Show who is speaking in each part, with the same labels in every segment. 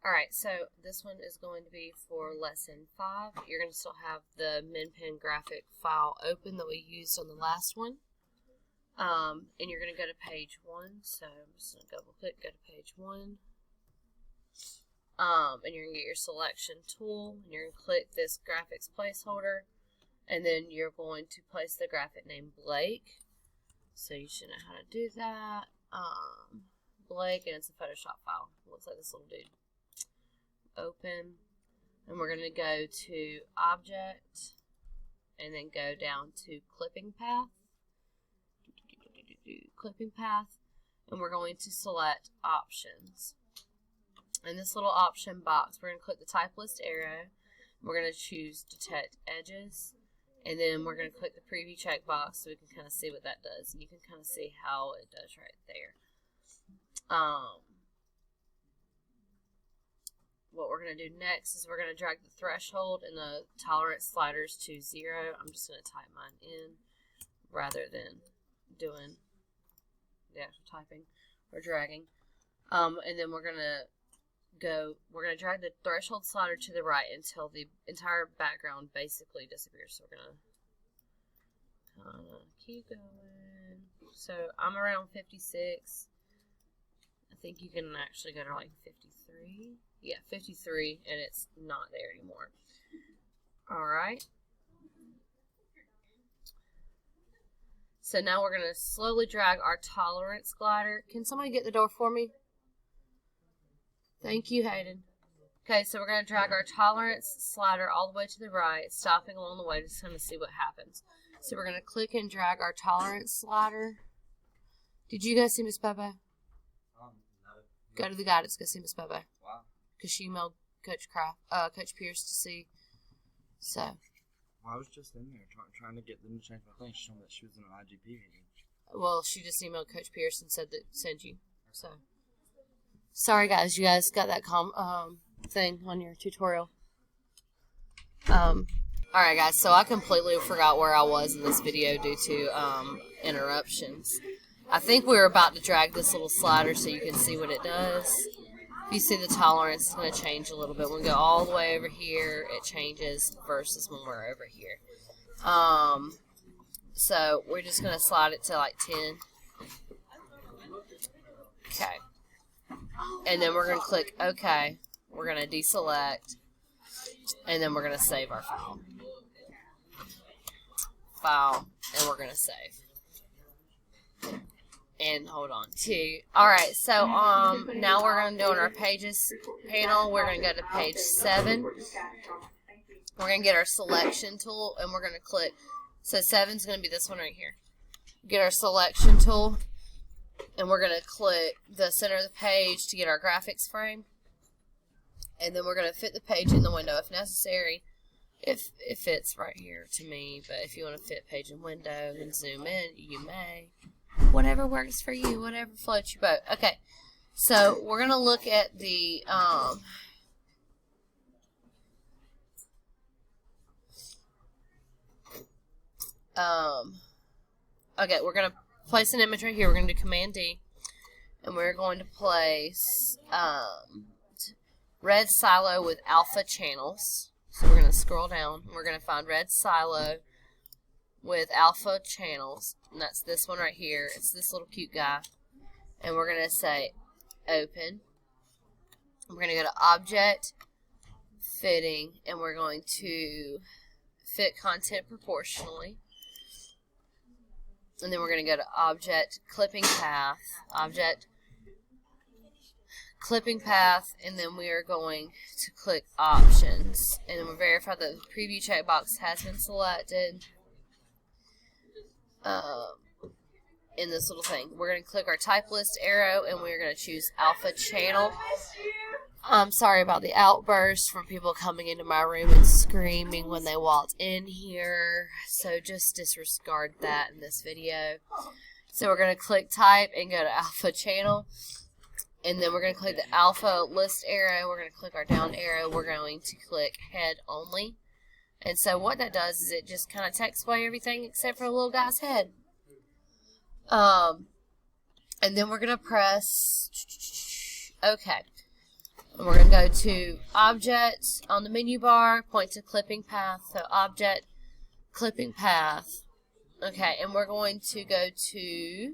Speaker 1: Alright, so this one is going to be for lesson 5. You're going to still have the MinPen graphic file open that we used on the last one. And you're going to go to page 1. So I'm just going to double click, go to page 1. And you're going to get your selection tool. And you're going to click this graphics placeholder. And then you're going to place the graphic name Blake. So you should know how to do that. Blake, and it's a Photoshop file. It looks like this little dude. Open, and we're going to go to Object, and then go down to Clipping Path, and we're going to select Options. In this little option box, we're going to click the type list arrow, we're going to choose Detect Edges, and then we're going to click the Preview checkbox so we can kind of see what that does, and you can kind of see how it does right there. What we're going to do next is we're going to drag the threshold and the tolerance sliders to 0. I'm just going to type mine in rather than doing the actual typing or dragging. And then we're going to drag the threshold slider to the right until the entire background basically disappears. So we're going to kind of keep going. So I'm around 56. I think you can actually go to like 53. Yeah, 53, and it's not there anymore. Alright. So now we're going to slowly drag our tolerance glider. Can somebody get the door for me? Thank you, Hayden. Okay, so we're going to drag our tolerance slider all the way to the right, stopping along the way, just kind of see what happens. So we're going to click and drag our tolerance slider. Did you guys see Miss Bebe?
Speaker 2: No.
Speaker 1: Go to the guidance, go see Miss Bebe.
Speaker 2: Wow.
Speaker 1: Because she emailed Coach Pierce to see. So.
Speaker 2: Well, I was just in there trying to get them to change my thing. She told me that she was in an IGP meeting.
Speaker 1: Well, she just emailed Coach Pierce and said that send you. So. Sorry, guys. You guys got that thing on your tutorial. Alright, guys. So I completely forgot where I was in this video due to interruptions. I think we were about to drag this little slider so you can see what it does. You see the tolerance is going to change a little bit. When we go all the way over here, it changes versus when we're over here. So we're just going to slide it to like 10. Okay. And then we're going to click OK. We're going to deselect. And then we're going to save our file. And we're going to save. And hold on to. Alright, so now we're going to do on our pages panel, we're going to go to page 7. We're going to get our selection tool and we're going to click. So 7 is going to be this one right here. Get our selection tool and we're going to click the center of the page to get our graphics frame. And then we're going to fit the page in the window if necessary. If it fits right here to me, but if you want to fit page in window and zoom in, you may. Whatever works for you, whatever floats your boat. Okay, so we're going to look at the, okay, we're going to place an image right here. We're going to do Command D, and we're going to place, red silo with alpha channels. So we're going to scroll down, and we're going to find red silo with alpha channels, and that's this one right here. It's this little cute guy, and we're going to say open. We're going to go to object, fitting, and we're going to fit content proportionally, and then we're going to go to object, clipping path, object, clipping path, and then we are going to click options, and then we'll verify that the preview checkbox has been selected. In this little thing, we're going to click our type list arrow and we're going to choose alpha channel. I'm sorry about the outburst from people coming into my room and screaming when they walked in here, so just disregard that in this video. So we're going to click type and go to alpha channel, and then we're going to click the alpha list arrow. We're going to click our down arrow. We're going to click head only. And so what that does is it just kind of takes away everything except for a little guy's head. And then we're going to press OK. And we're going to go to Object on the menu bar, point to Clipping Path. So Object, Clipping Path. Okay, and we're going to go to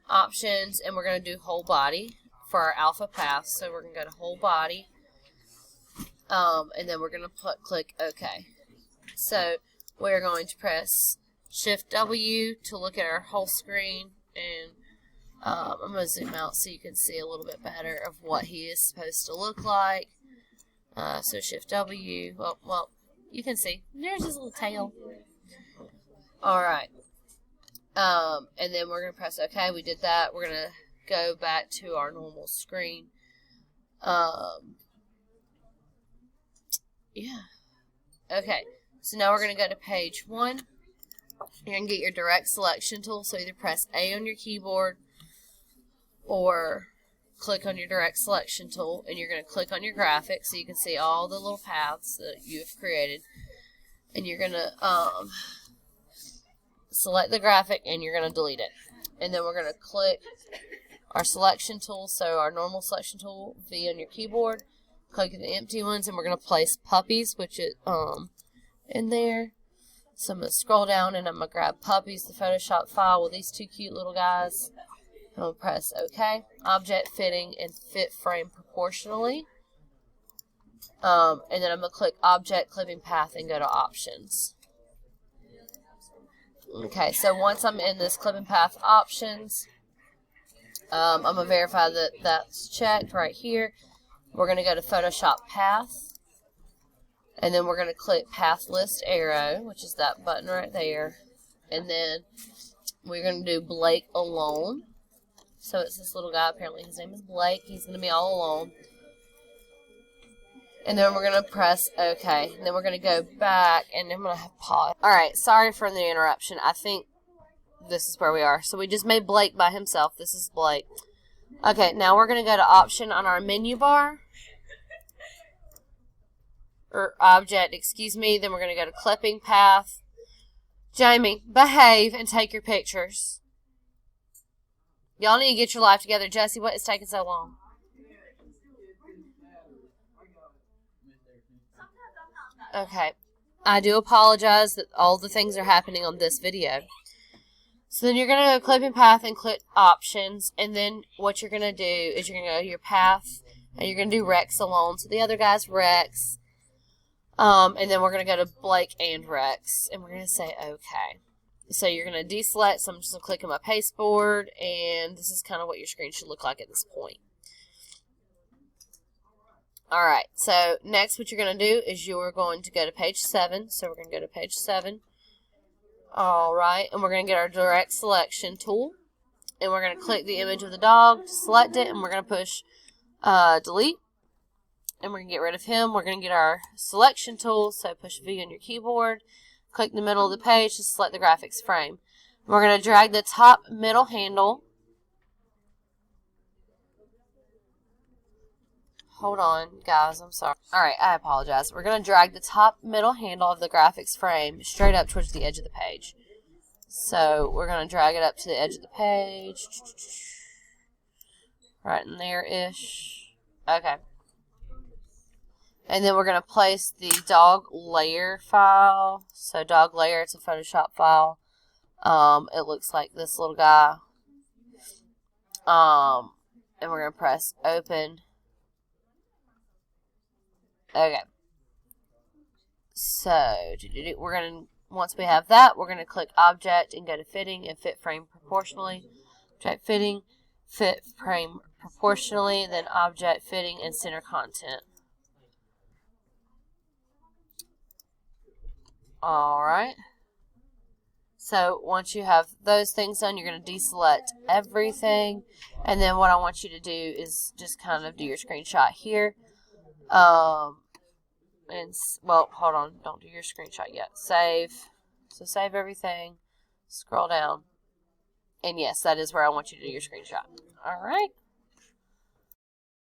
Speaker 1: Options, and we're going to do Whole Body for our alpha path. So we're going to go to Whole Body. And then we're going to click OK. So we're going to press Shift W to look at our whole screen, and I'm going to zoom out so you can see a little bit better of what he is supposed to look like. So Shift W, well, you can see there's his little tail. Alright, and then we're going to press OK. We did that. We're going to go back to our normal screen. Yeah. Okay, so now we're going to go to page 1. You're going to get your direct selection tool, so either press A on your keyboard or click on your direct selection tool, and you're going to click on your graphic so you can see all the little paths that you've created. And you're going to select the graphic, and you're going to delete it. And then we're going to click our selection tool, so our normal selection tool, V on your keyboard. Click the empty ones, and we're going to place puppies, which is in there. So I'm going to scroll down, and I'm going to grab puppies, the Photoshop file with these two cute little guys. I'm going to press OK. Object fitting and fit frame proportionally. And then I'm going to click Object Clipping Path and go to Options. Okay, so once I'm in this Clipping Path Options, I'm going to verify that that's checked right here. We're going to go to Photoshop Path, and then we're going to click Path List Arrow, which is that button right there, and then we're going to do Blake Alone. So it's this little guy, apparently his name is Blake, he's going to be all alone. And then we're going to press OK, and then we're going to go back, and I'm going to pause. Alright, sorry for the interruption, I think this is where we are. So we just made Blake by himself, this is Blake. Okay, now we're going to go to Option on our menu bar. Or Object, excuse me. Then we're going to go to Clipping Path. Jamie, behave and take your pictures. Y'all need to get your life together. Jesse, what is taking so long? Okay. I do apologize that all the things are happening on this video. So then you're going to go Clipping Path and click Options, and then what you're going to do is you're going to go to your path, and you're going to do Rex Alone. So the other guy's Rex, and then we're going to go to Blake and Rex, and we're going to say OK. So you're going to deselect, so I'm just going to click on my pasteboard, and this is kind of what your screen should look like at this point. Alright, so next what you're going to do is you're going to go to page 7, so we're going to go to page 7. Alright, and we're going to get our direct selection tool, and we're going to click the image of the dog, select it, and we're going to push delete, and we're going to get rid of him. We're going to get our selection tool, so push V on your keyboard, click the middle of the page to select the graphics frame. We're going to drag the top middle handle. Hold on, guys, I'm sorry. Alright, I apologize. We're going to drag the top middle handle of the graphics frame straight up towards the edge of the page. So, we're going to drag it up to the edge of the page. Right in there-ish. Okay. And then we're going to place the dog layer file. So, dog layer, it's a Photoshop file. It looks like this little guy. And we're going to press Open. Okay. So, we're going to, once we have that, we're going to click Object and go to Fitting and Fit Frame Proportionally. Object Fitting, Fit Frame Proportionally, then Object Fitting and Center Content. Alright. So, once you have those things done, you're going to deselect everything. And then what I want you to do is just kind of do your screenshot here. Well, hold on, don't do your screenshot yet. Save. So save everything. Scroll down. And yes, that is where I want you to do your screenshot. Alright.